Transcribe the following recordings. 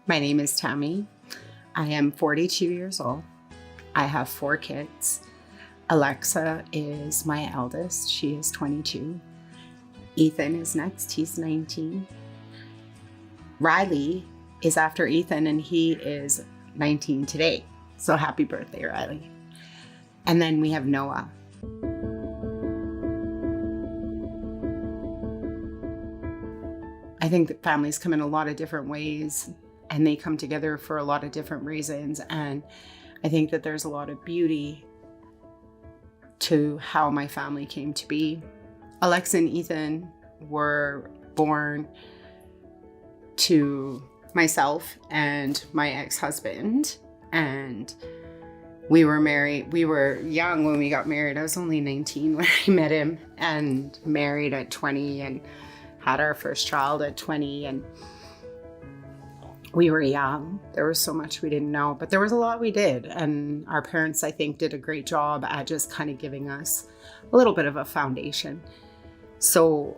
My name is Tammy. I am 42 years old. I have 4 kids. Alexa is my eldest. She is 22. Ethan is next. He's 19. Riley is after Ethan, and he is 19 today. So happy birthday, Riley. And then we have Noah. I think that families come in a lot of different ways, and they come together for a lot of different reasons. And I think that there's a lot of beauty to how my family came to be. Alexa and Ethan were born to myself and my ex-husband, and we were married. We were young when we got married. I was only 19 when I met him, and married at 20 and had our first child at 20. And we were young. There was so much we didn't know, but there was a lot we did. And our parents, I think, did a great job at just kind of giving us a little bit of a foundation. So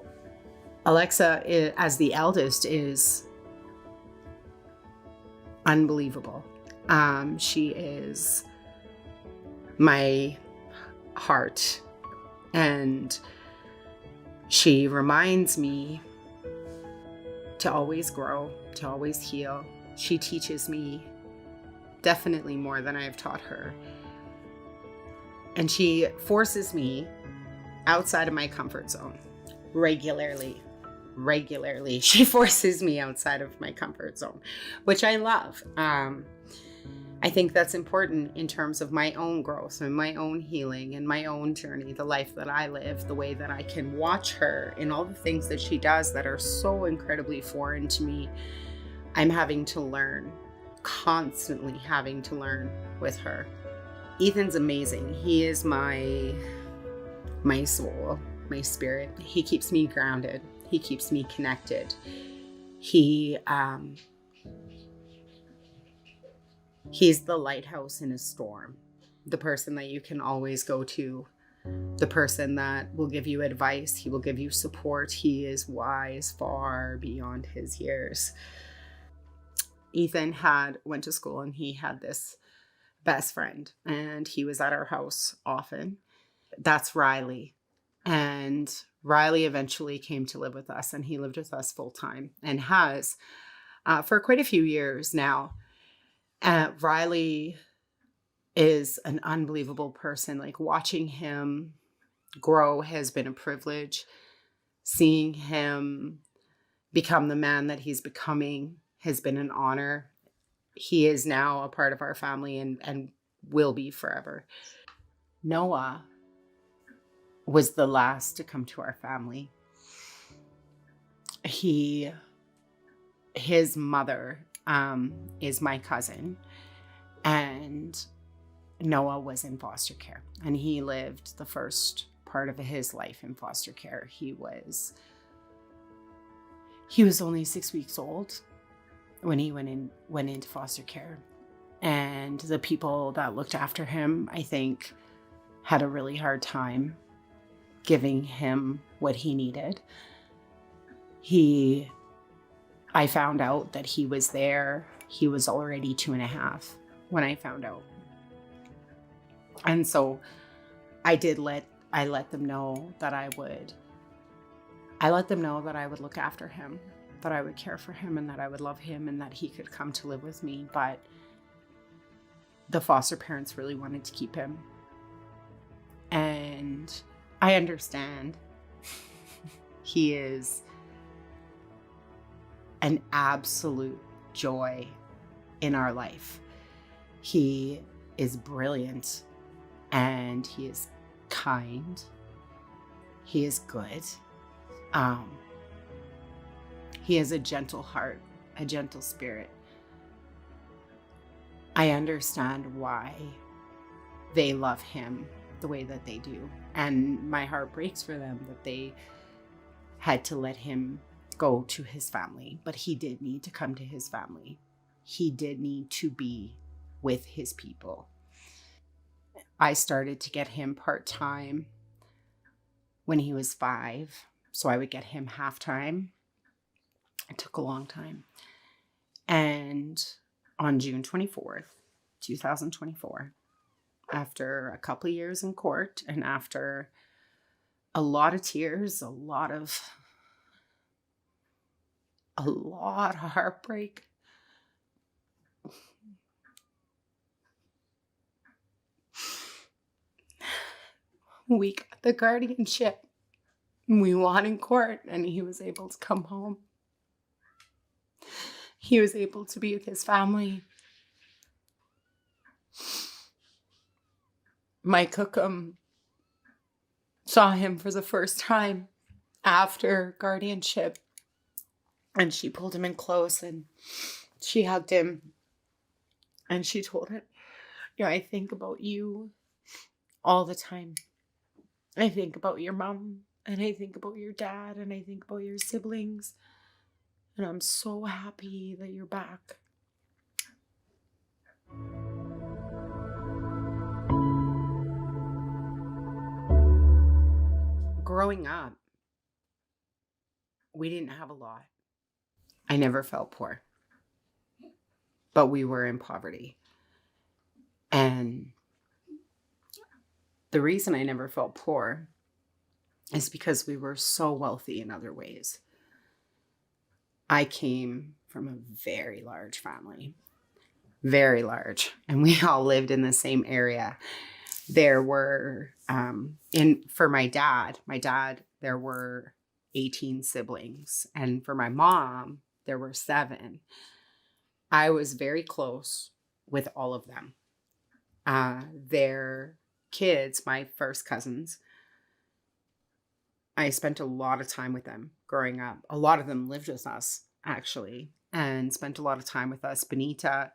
Alexa, as the eldest, is unbelievable. She is my heart, and she reminds me to always grow, to always heal. She teaches me definitely more than I've taught her. And she forces me outside of my comfort zone regularly. She forces me outside of my comfort zone, which I love. I think that's important in terms of my own growth and my own healing and my own journey, the life that I live, the way that I can watch her in all the things that she does that are so incredibly foreign to me. I'm having to learn, constantly having to learn with her. Ethan's amazing. He is my soul, my spirit. He keeps me grounded. He keeps me connected. He's the lighthouse in a storm, the person that you can always go to, the person that will give you advice. He will give you support. He is wise far beyond his years. Ethan went to school, and he had this best friend, and he was at our house often. That's Riley. And Riley eventually came to live with us, and he lived with us full time, and has for quite a few years now. Riley is an unbelievable person. Like, watching him grow has been a privilege. Seeing him become the man that he's becoming has been an honor. He is now a part of our family and will be forever. Noah was the last to come to our family. His mother is my cousin, and Noah was in foster care, and he lived the first part of his life in foster care. He was only 6 weeks old when he went into foster care, and the people that looked after him, I think, had a really hard time giving him what he needed. I found out that he was there. He was already 2.5 when I found out. And so I let them know that I would look after him, that I would care for him, and that I would love him, and that he could come to live with me. But the foster parents really wanted to keep him. And I understand. He is an absolute joy in our life. He is brilliant, and he is kind. He is good. He has a gentle heart, a gentle spirit. I understand why they love him the way that they do. And my heart breaks for them that they had to let him go to his family. But he did need to come to his family. He did need to be with his people. I started to get him part-time when he was 5. So I would get him half-time. It took a long time. And on June 24th, 2024, after a couple of years in court and after a lot of tears, a lot of heartbreak, we got the guardianship. We won in court and he was able to come home. He was able to be with his family. My cookum saw him for the first time after guardianship, and she pulled him in close and she hugged him and she told him, I think about you all the time. I think about your mom and I think about your dad and I think about your siblings, and I'm so happy that you're back. Growing up, we didn't have a lot. I never felt poor, but we were in poverty. And the reason I never felt poor is because we were so wealthy in other ways. I came from a very large family, very large, and we all lived in the same area. There were, for my dad, there were 18 siblings. And for my mom, there were 7. I was very close with all of them. Their kids, my first cousins, I spent a lot of time with them growing up. A lot of them lived with us, actually, and spent a lot of time with us. Benita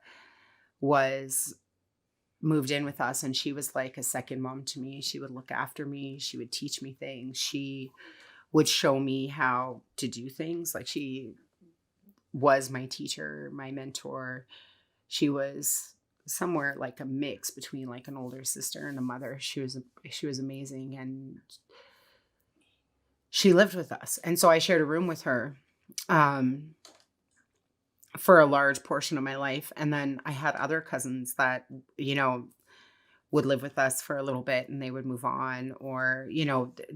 moved in with us, and she was like a second mom to me. She would look after me. She would teach me things. She would show me how to do things. Like, she was my teacher, my mentor. She was somewhere like a mix between like an older sister and a mother. She was amazing, and she lived with us. And so I shared a room with her for a large portion of my life. And then I had other cousins that, would live with us for a little bit and they would move on, or,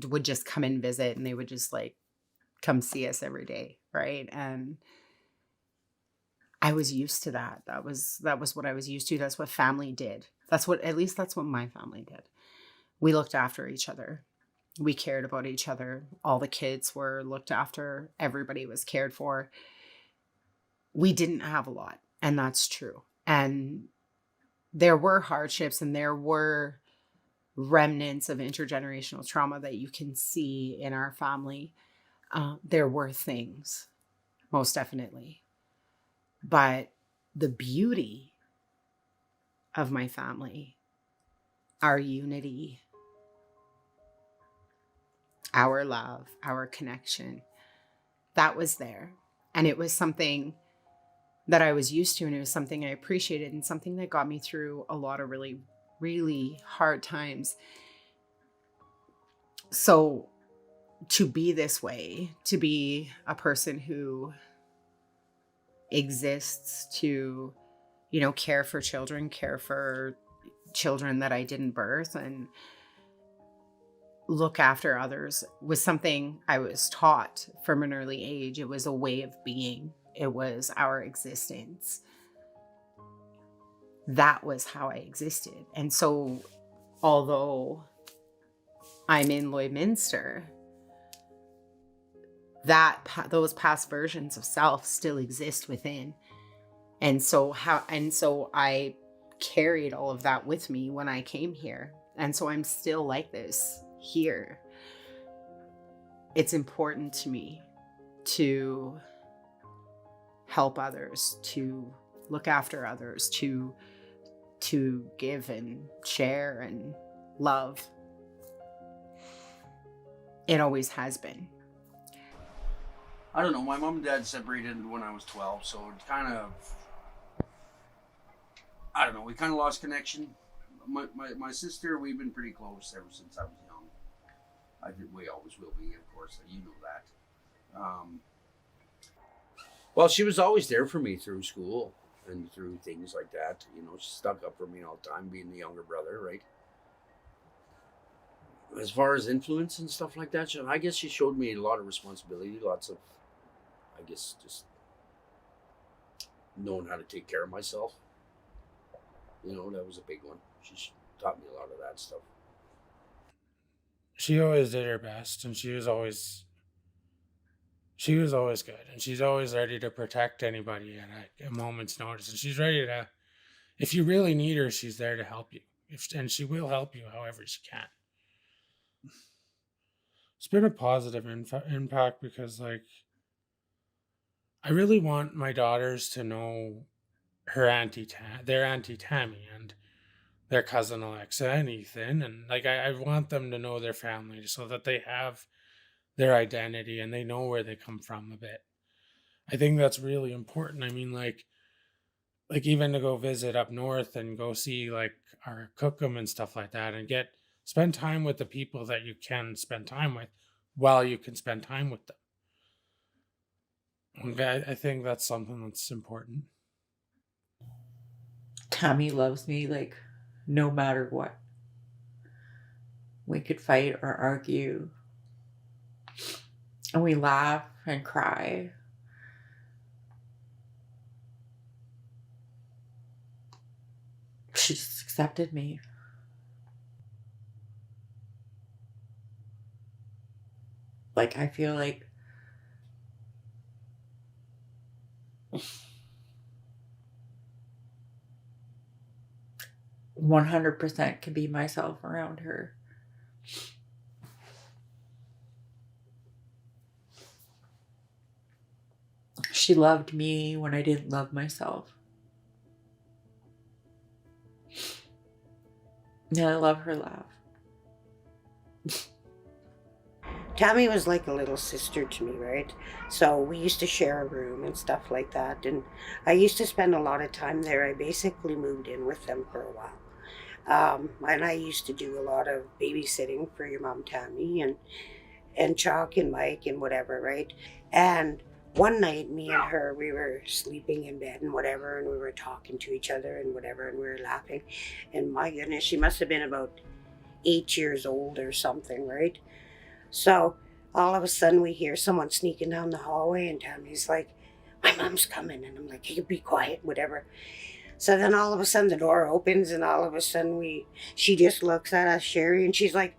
would just come and visit, and they would just like come see us every day. Right. And I was used to that. That was what I was used to. That's what family did. That's what my family did. We looked after each other. We cared about each other. All the kids were looked after. Everybody was cared for. We didn't have a lot, and that's true. And there were hardships and there were remnants of intergenerational trauma that you can see in our family. There were things, most definitely. But the beauty of my family, our unity, our love, our connection, that was there. And it was something that I was used to, and it was something I appreciated, and something that got me through a lot of really, really hard times. So to be this way, to be a person who exists to, care for children that I didn't birth, and look after others, was something I was taught from an early age. It was a way of being. It was our existence. That was how I existed. And so, although I'm in Lloydminster, those past versions of self still exist within. And so I carried all of that with me when I came here. And so I'm still like this here. It's important to me to help others, to look after others, to give and share and love. It always has been. I don't know. My mom and dad separated when I was 12, so it kind of, I don't know. We kind of lost connection. My sister, we've been pretty close ever since I was young. We always will be, of course. You know that. Well, she was always there for me through school and through things like that. You know, she stuck up for me all the time, being the younger brother, right? As far as influence and stuff like that, I guess she showed me a lot of responsibility, lots of, I guess, just knowing how to take care of myself. You know, that was a big one. She taught me a lot of that stuff. She always did her best, and she was always good, and she's always ready to protect anybody at a moment's notice, and she's ready to, if you really need her, she's there to help you, and she will help you however she can. It's been a positive impact because, like, I really want my daughters to know their Auntie Tammy and their cousin Alexa and Ethan, and like I want them to know their family so that they have their identity and they know where they come from a bit. I think that's really important. I mean, like even to go visit up north and go see like our cookum and stuff like that, and spend time with the people that you can spend time with while you can spend time with them. I think that's something that's important. Tammy loves me, like, no matter what. We could fight or argue, and we laugh and cry. She just accepted me. Like, I feel like 100% can be myself around her. She loved me when I didn't love myself. And I love her laugh. Tammy was like a little sister to me, right? So we used to share a room and stuff like that. And I used to spend a lot of time there. I basically moved in with them for a while. And I used to do a lot of babysitting for your mom, Tammy, and Chuck and Mike and whatever, right? And one night, me and her, we were sleeping in bed and whatever, and we were talking to each other and whatever, and we were laughing. And my goodness, she must have been about 8 years old or something, right? So all of a sudden we hear someone sneaking down the hallway, and Tammy's like, my mom's coming. And I'm like, hey, be quiet, whatever. So then all of a sudden the door opens, and all of a sudden she just looks at us, Sherry, and she's like,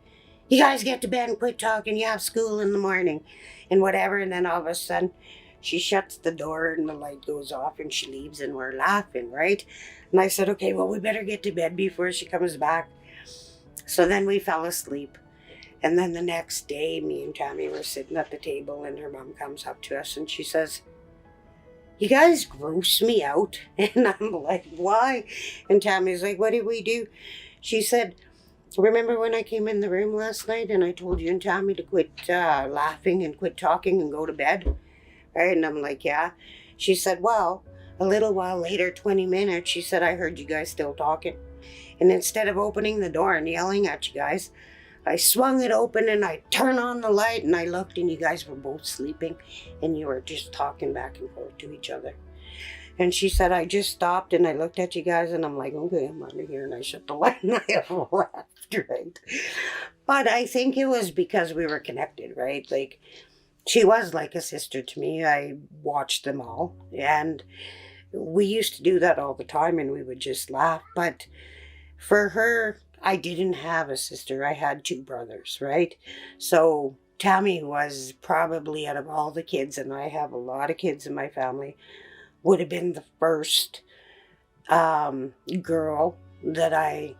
you guys get to bed and quit talking. You have school in the morning and whatever. And then all of a sudden she shuts the door and the light goes off and she leaves, and we're laughing, right? And I said, okay, well, we better get to bed before she comes back. So then we fell asleep. And then the next day, me and Tammy were sitting at the table, and her mom comes up to us and she says, you guys gross me out. And I'm like, why? And Tammy's like, what did we do? She said, remember when I came in the room last night and I told you and Tammy to quit laughing and quit talking and go to bed? Right? And I'm like, yeah. She said, well, a little while later, 20 minutes, she said, I heard you guys still talking. And instead of opening the door and yelling at you guys, I swung it open and I turned on the light, and I looked, and you guys were both sleeping and you were just talking back and forth to each other. And she said, I just stopped and I looked at you guys, and I'm like, okay, I'm out of here. And I shut the light and I have left, right? But I think it was because we were connected, right? Like, she was like a sister to me. I watched them all, and we used to do that all the time, and we would just laugh. But for her, I didn't have a sister. I had 2 brothers, right? So Tammy was probably, out of all the kids, and I have a lot of kids in my family, would have been the first girl that I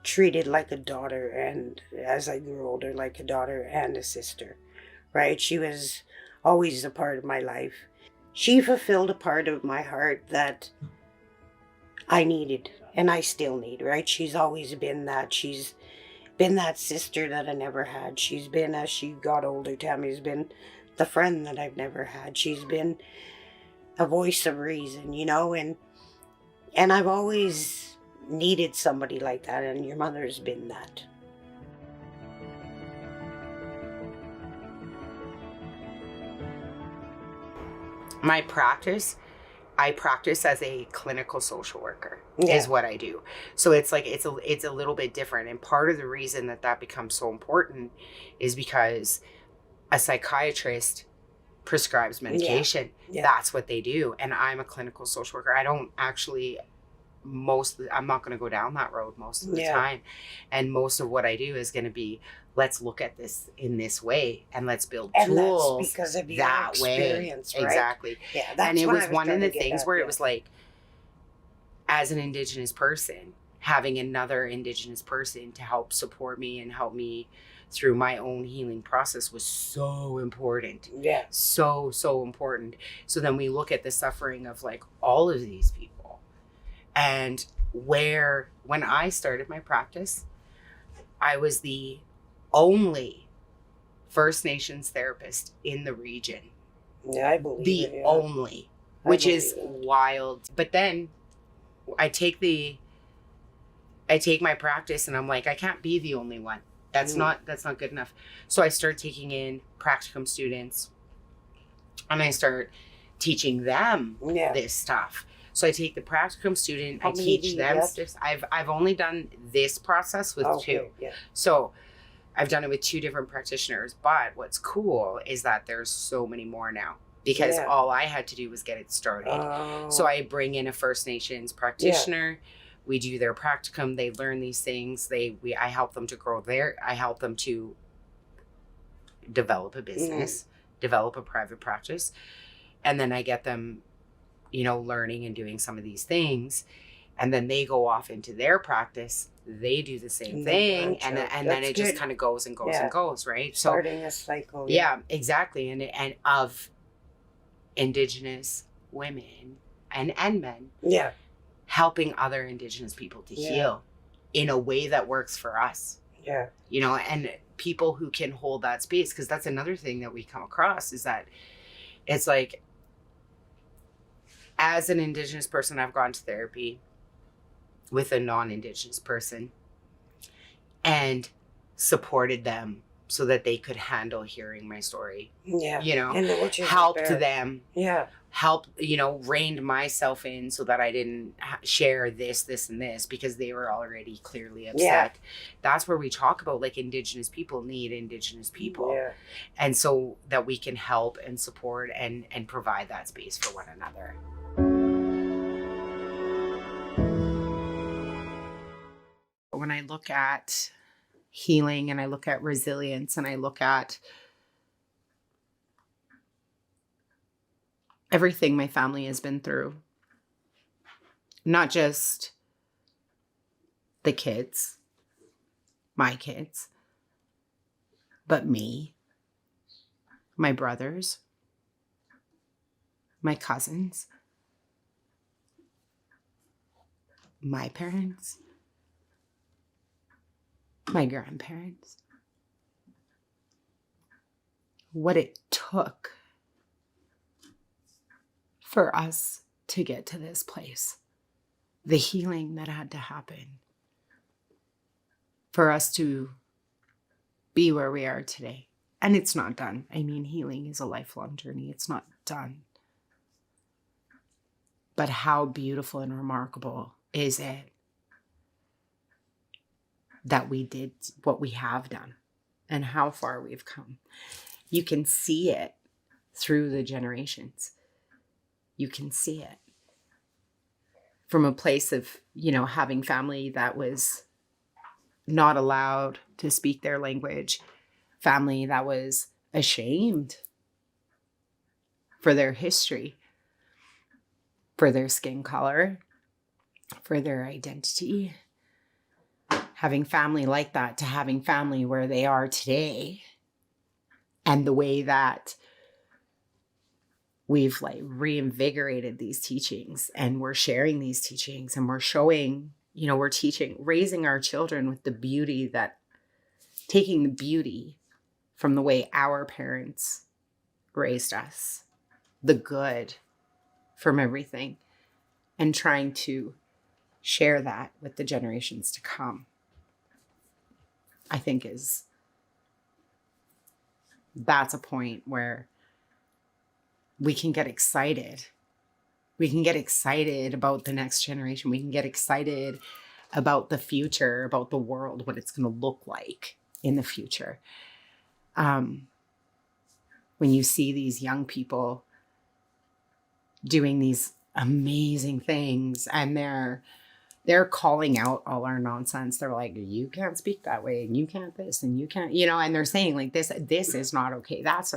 treated like a daughter, and as I grew older, like a daughter and a sister, right? She was always a part of my life. She fulfilled a part of my heart that I needed, and I still need, right? She's always been that. She's been that sister that I never had. She's been, as she got older, Tammy's been the friend that I've never had. She's been a voice of reason, you know, and I've always needed somebody like that, and your mother's been that. my practice, I practice as a clinical social worker Yeah. is what I do. So it's like, it's a little bit different. And part of the reason that becomes so important is because a psychiatrist prescribes medication. Yeah. That's what they do. And I'm a clinical social worker. I don't actually I'm not going to go down that road most of the Yeah. time. And most of what I do is going to be, let's look at this in this way and let's build And tools that's because of your that way. experience, right? Exactly. Yeah, that's And it what was I one of trying the to get things at, where yeah. it was like, as an Indigenous person, having another Indigenous person to help support me and help me through my own healing process was so important. Yeah. So important. So then we look at the suffering of like all of these people. And when I started my practice, I was the only First Nations therapist in the region. Yeah, I believe The it. Yeah. only, I which is believe it. wild. But then I take my practice and I'm like, I can't be the only one. That's not good enough. So I start taking in practicum students and I start teaching them Yeah. this stuff. So I take the practicum student, How I many do teach you them get? stuff. I've only done this process with Okay, two. Yeah. So I've done it with two different practitioners, but what's cool is that there's so many more now because Yeah. all I had to do was get it started. Oh. So I bring in a First Nations practitioner. We do their practicum. They learn these things. I help them to grow I help them to develop a business, develop a private practice. And then I get them, learning and doing some of these things. And then they go off into their practice. They do the same And thing. branch And out. then That's it just good. kind of goes and goes Yeah. and goes, right? So Starting a cycle. yeah, exactly. And of Indigenous women and men Yeah. helping other Indigenous people to Yeah. heal in a way that works for us, Yeah. and people who can hold that space. Because that's another thing that we come across is that it's like, as an Indigenous person, I've gone to therapy with a non-Indigenous person and supported them so that they could handle hearing my story, Yeah. you know, And which is helped fair. them, Yeah. reined myself in so that I didn't share this, and this because they were already clearly upset. Yeah. That's where we talk about like Indigenous people need Indigenous people. Yeah. And so that we can help and support and provide that space for one another. When I look at healing and I look at resilience and I look at everything my family has been through, not just the kids, my kids, but me, my brothers, my cousins, my parents, my grandparents, what it took for us to get to this place, the healing that had to happen for us to be where we are today. And it's not done. I mean, healing is a lifelong journey. It's not done. But how beautiful and remarkable is it that we did what we have done and how far we've come. You can see it through the generations. You can see it from a place of, having family that was not allowed to speak their language, family that was ashamed for their history, for their skin color, for their identity. Having family like that to having family where they are today, and the way that we've reinvigorated these teachings and we're sharing these teachings and we're showing, we're teaching, raising our children with the beauty taking the beauty from the way our parents raised us, the good from everything, and trying to share that with the generations to come. I think that's a point where we can get excited. We can get excited about the next generation. We can get excited about the future, about the world, what it's going to look like in the future. When you see these young people doing these amazing things, and they're calling out all our nonsense. They're like, you can't speak that way, and you can't this, and you can't, and they're saying like this is not okay. That's,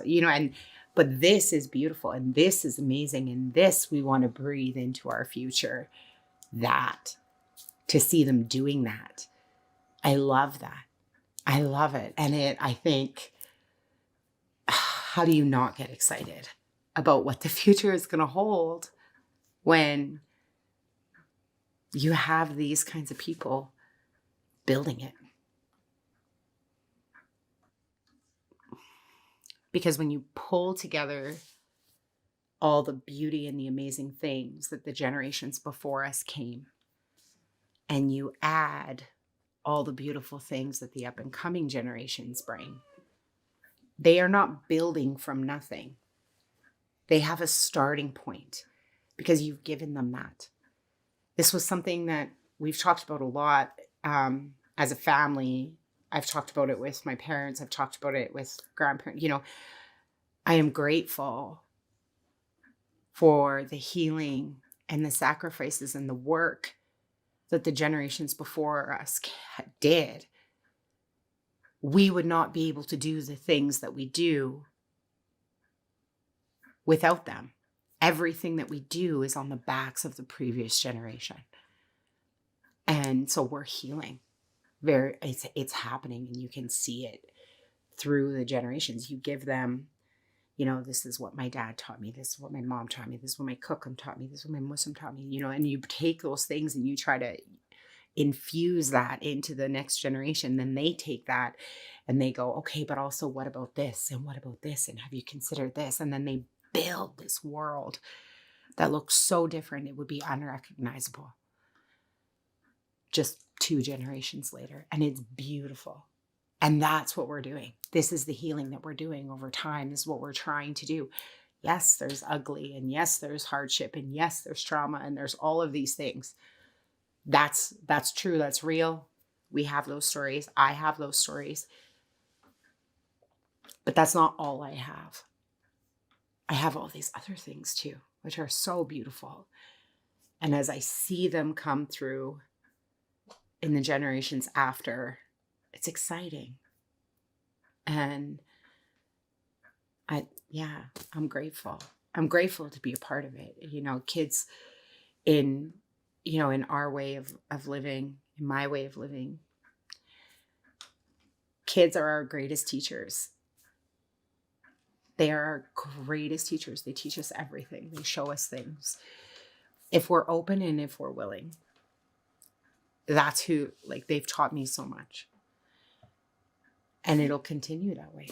but this is beautiful, and this is amazing, and this we want to breathe into our future. That, to see them doing that, I love that. I love it. And I think, how do you not get excited about what the future is going to hold when you have these kinds of people building it? Because when you pull together all the beauty and the amazing things that the generations before us came, and you add all the beautiful things that the up and coming generations bring, they are not building from nothing. They have a starting point because you've given them that. This was something that we've talked about a lot as a family. I've talked about it with my parents. I've talked about it with grandparents. I am grateful for the healing and the sacrifices and the work that the generations before us did. We would not be able to do the things that we do without them. Everything that we do is on the backs of the previous generation. And so we're healing. It's happening, and you can see it through the generations. You give them, this is what my dad taught me. This is what my mom taught me. This is what my Kukum taught me. This is what my Muslim taught me, and you take those things and you try to infuse that into the next generation. Then they take that and they go, okay, but also what about this? And what about this? And have you considered this? And then they build this world that looks so different. It would be unrecognizable just 2 generations later. And it's beautiful. And that's what we're doing. This is the healing that we're doing over time. This is what we're trying to do. Yes, there's ugly, and yes, there's hardship, and yes, there's trauma, and there's all of these things. That's true. That's real. We have those stories. I have those stories. But that's not all I have. I have all these other things too, which are so beautiful. And as I see them come through in the generations after, it's exciting. And I'm grateful. I'm grateful to be a part of it. Kids in our way of living, in my way of living, kids are our greatest teachers. They are our greatest teachers. They teach us everything. They show us things. If we're open and if we're willing, that's who, they've taught me so much. And it'll continue that way.